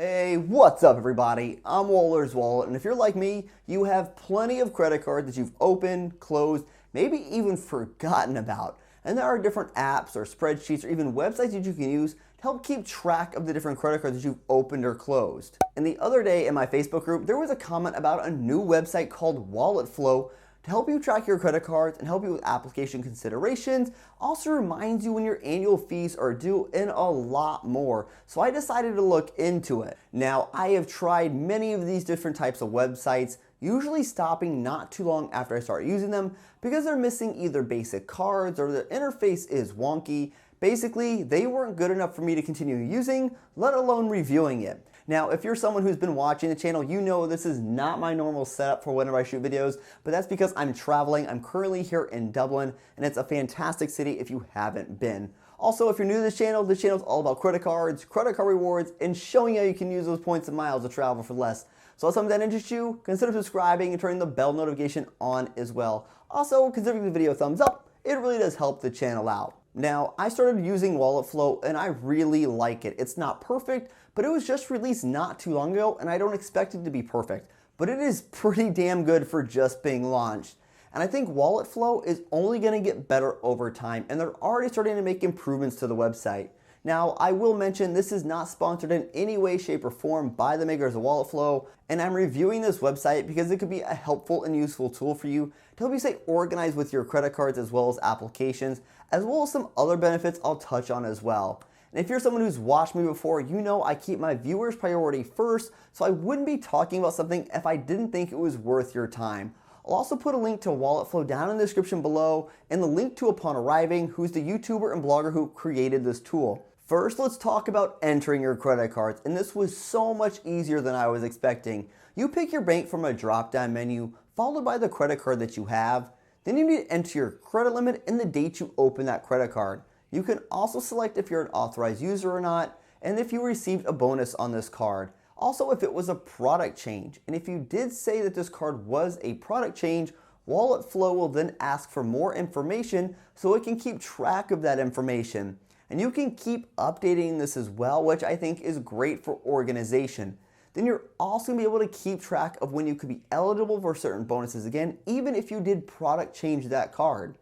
Hey, what's up everybody? I'm Waller's Wallet, and if you're like me, you have plenty of credit cards that you've opened, closed, maybe even forgotten about. And there are different apps or spreadsheets or even websites that you can use to help keep track of the different credit cards that you've opened or closed. And the other day in my Facebook group, there was a comment about a new website called Walletflo to help you track your credit cards and help you with application considerations. Also reminds you when your annual fees are due and a lot more. So I decided to look into it. Now, I have tried many of these different types of websites, usually stopping not too long after I start using them because they're missing either basic cards or the interface is wonky. Basically, they weren't good enough for me to continue using, let alone reviewing it. Now, if you're someone who's been watching the channel, you know this is not my normal setup for whenever I shoot videos, but that's because I'm traveling. I'm currently here in Dublin, and it's a fantastic city if you haven't been. Also, if you're new to this channel is all about credit cards, credit card rewards, and showing you how you can use those points and miles to travel for less. So if something that interests you, consider subscribing and turning the bell notification on as well. Also, consider giving the video a thumbs up. It really does help the channel out. Now, I started using Walletflo and I really like it. It's not perfect, but it was just released not too long ago and I don't expect it to be perfect. But it is pretty damn good for just being launched. And I think Walletflo is only going to get better over time and they're already starting to make improvements to the website. Now, I will mention this is not sponsored in any way, shape, or form by the makers of Walletflo, and I'm reviewing this website because it could be a helpful and useful tool for you to help you stay organized with your credit cards as well as applications, as well as some other benefits I'll touch on as well. And if you're someone who's watched me before, you know I keep my viewers' priority first, so I wouldn't be talking about something if I didn't think it was worth your time. I'll also put a link to Walletflo down in the description below and the link to Upon Arriving, who's the YouTuber and blogger who created this tool. First, let's talk about entering your credit cards, and this was so much easier than I was expecting. You pick your bank from a drop-down menu, followed by the credit card that you have. Then you need to enter your credit limit and the date you open that credit card. You can also select if you're an authorized user or not, and if you received a bonus on this card. Also, if it was a product change, and if you did say that this card was a product change, Walletflo will then ask for more information so it can keep track of that information. And you can keep updating this as well, which I think is great for organization. Then you're also going to be able to keep track of when you could be eligible for certain bonuses again, even if you did product change that card.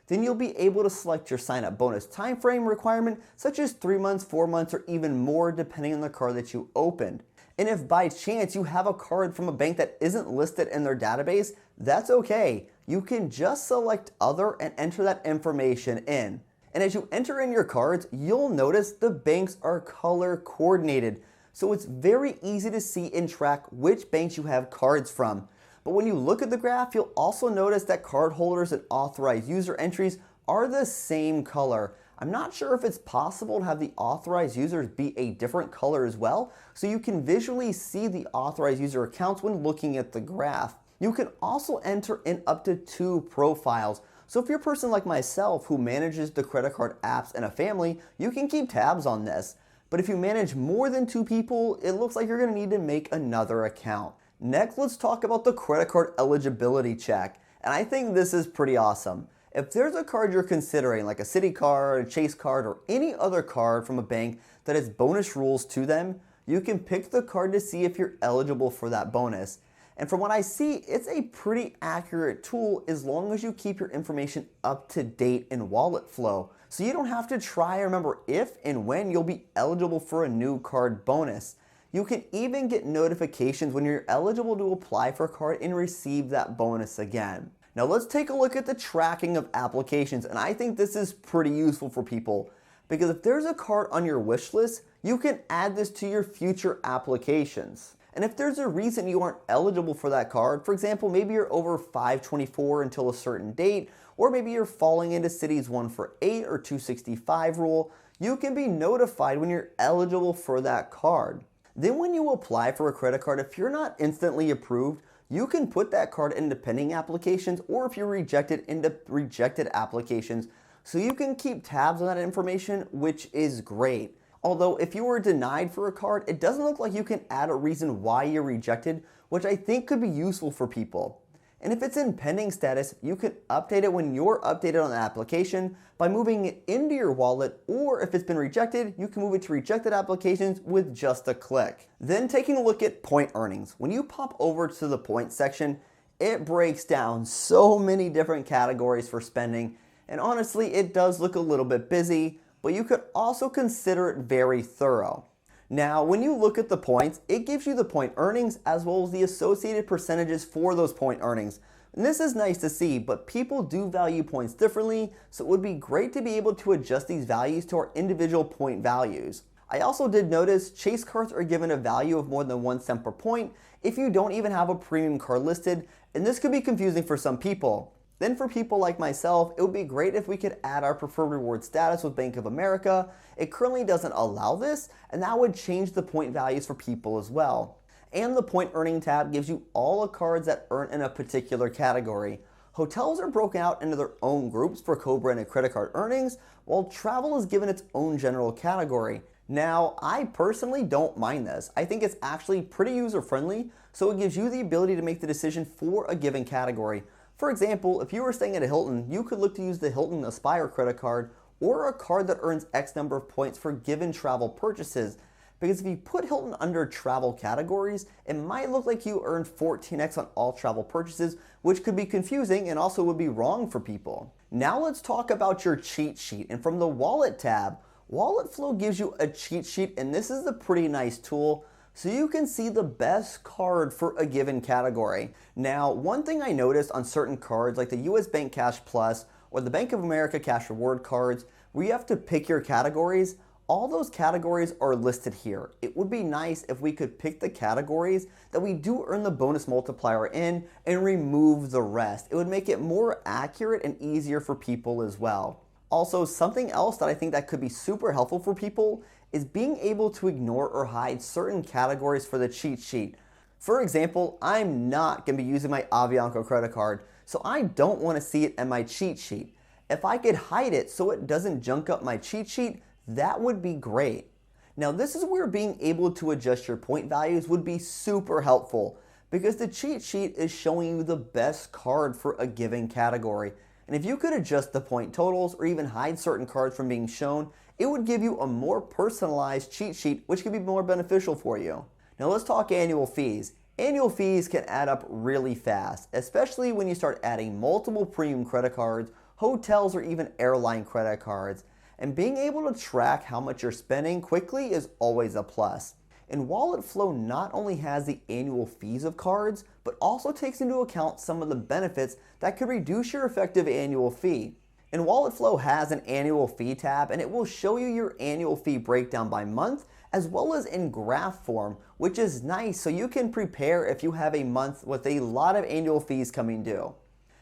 Then you'll be able to select your sign-up bonus time frame requirement, such as 3 months, 4 months, or even more depending on the card that you opened. And if by chance you have a card from a bank that isn't listed in their database, that's okay. You can just select other and enter that information in. And as you enter in your cards, you'll notice the banks are color coordinated. So it's very easy to see and track which banks you have cards from. But when you look at the graph, you'll also notice that card holders and authorized user entries are the same color. I'm not sure if it's possible to have the authorized users be a different color as well, so you can visually see the authorized user accounts when looking at the graph. You can also enter in up to 2 profiles. So if you're a person like myself who manages the credit card apps in a family, you can keep tabs on this. But if you manage more than 2 people, it looks like you're going to need to make another account. Next, let's talk about the credit card eligibility check. And I think this is pretty awesome. If there's a card you're considering, like a Citi card, a Chase card, or any other card from a bank that has bonus rules to them, you can pick the card to see if you're eligible for that bonus. And from what I see, it's a pretty accurate tool as long as you keep your information up to date in Walletflo. So you don't have to try and remember if and when you'll be eligible for a new card bonus. You can even get notifications when you're eligible to apply for a card and receive that bonus again. Now let's take a look at the tracking of applications, and I think this is pretty useful for people because if there's a card on your wish list, you can add this to your future applications. And if there's a reason you aren't eligible for that card, for example, maybe you're over 524 until a certain date, or maybe you're falling into Citi's 1 for 8 or 265 rule, you can be notified when you're eligible for that card. Then when you apply for a credit card, if you're not instantly approved, you can put that card into pending applications, or if you're rejected, into rejected applications, so you can keep tabs on that information, which is great. Although if you were denied for a card, it doesn't look like you can add a reason why you're rejected, which I think could be useful for people. And if it's in pending status, you can update it when you're updated on the application by moving it into your wallet, or if it's been rejected, you can move it to rejected applications with just a click. Then taking a look at point earnings. When you pop over to the points section, it breaks down so many different categories for spending, and honestly, it does look a little bit busy, but you could also consider it very thorough. Now, when you look at the points, it gives you the point earnings as well as the associated percentages for those point earnings. And this is nice to see, but people do value points differently, so it would be great to be able to adjust these values to our individual point values. I also did notice Chase cards are given a value of more than 1 cent per point if you don't even have a premium card listed, and this could be confusing for some people. Then for people like myself, it would be great if we could add our preferred reward status with Bank of America. It currently doesn't allow this, and that would change the point values for people as well. And the point earning tab gives you all the cards that earn in a particular category. Hotels are broken out into their own groups for co-branded credit card earnings, while travel is given its own general category. Now, I personally don't mind this. I think it's actually pretty user-friendly, so it gives you the ability to make the decision for a given category. For example, if you were staying at a Hilton, you could look to use the Hilton Aspire credit card or a card that earns X number of points for given travel purchases. Because if you put Hilton under travel categories, it might look like you earned 14x on all travel purchases, which could be confusing and also would be wrong for people. Now let's talk about your cheat sheet. And from the Wallet tab, Walletflo gives you a cheat sheet, and this is a pretty nice tool, so you can see the best card for a given category. Now, one thing I noticed on certain cards like the US Bank Cash Plus or the Bank of America Cash Reward cards, where you have to pick your categories, all those categories are listed here. It would be nice if we could pick the categories that we do earn the bonus multiplier in and remove the rest. It would make it more accurate and easier for people as well. Also, something else that I think that could be super helpful for people is being able to ignore or hide certain categories for the cheat sheet. For example, I'm not going to be using my Avianca credit card, so I don't want to see it in my cheat sheet. If I could hide it so it doesn't junk up my cheat sheet, that would be great. Now, this is where being able to adjust your point values would be super helpful, because the cheat sheet is showing you the best card for a given category. And if you could adjust the point totals or even hide certain cards from being shown, it would give you a more personalized cheat sheet, which could be more beneficial for you. Now let's talk annual fees. Annual fees can add up really fast, especially when you start adding multiple premium credit cards, hotels, or even airline credit cards. And being able to track how much you're spending quickly is always a plus. And Walletflo not only has the annual fees of cards, but also takes into account some of the benefits that could reduce your effective annual fee. And Walletflo has an annual fee tab, and it will show you your annual fee breakdown by month, as well as in graph form, which is nice so you can prepare if you have a month with a lot of annual fees coming due.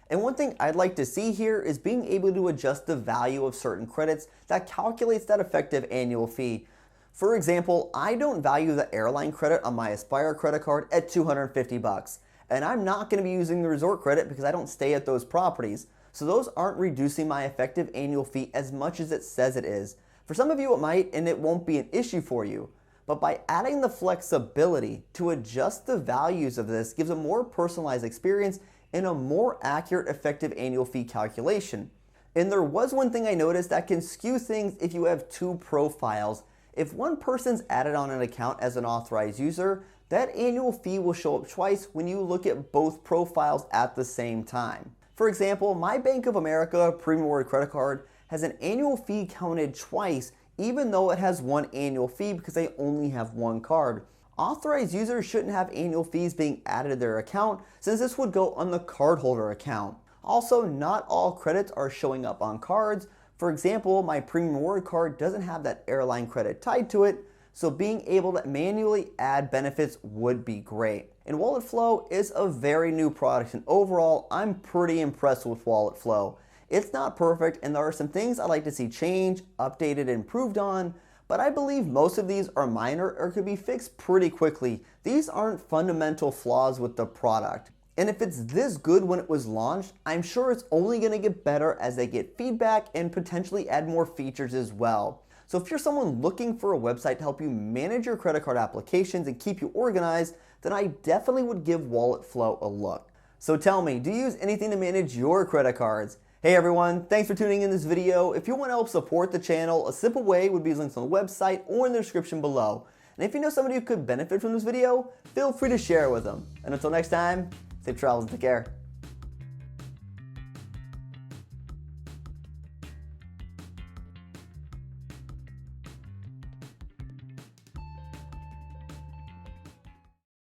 And one thing I'd like to see here is being able to adjust the value of certain credits that calculates that effective annual fee. For example, I don't value the airline credit on my Aspire credit card at $250, and I'm not going to be using the resort credit because I don't stay at those properties. So those aren't reducing my effective annual fee as much as it says it is. For some of you it might, and it won't be an issue for you. But by adding the flexibility to adjust the values of this gives a more personalized experience and a more accurate effective annual fee calculation. And there was one thing I noticed that can skew things if you have two profiles. If one person's added on an account as an authorized user, that annual fee will show up twice when you look at both profiles at the same time. For example, my Bank of America Premium Reward credit card has an annual fee counted twice, even though it has one annual fee because they only have one card. Authorized users shouldn't have annual fees being added to their account, since this would go on the cardholder account. Also, not all credits are showing up on cards. For example, my Premium Reward card doesn't have that airline credit tied to it, so being able to manually add benefits would be great. And Walletflo is a very new product, and overall, I'm pretty impressed with Walletflo. It's not perfect, and there are some things I'd like to see changed, updated, and improved on, but I believe most of these are minor or could be fixed pretty quickly. These aren't fundamental flaws with the product. And if it's this good when it was launched, I'm sure it's only going to get better as they get feedback and potentially add more features as well. So if you're someone looking for a website to help you manage your credit card applications and keep you organized, then I definitely would give Walletflo a look. So tell me, do you use anything to manage your credit cards? Hey everyone, thanks for tuning in this video. If you want to help support the channel, a simple way would be links on the website or in the description below. And if you know somebody who could benefit from this video, feel free to share it with them. And until next time, safe travels and take care.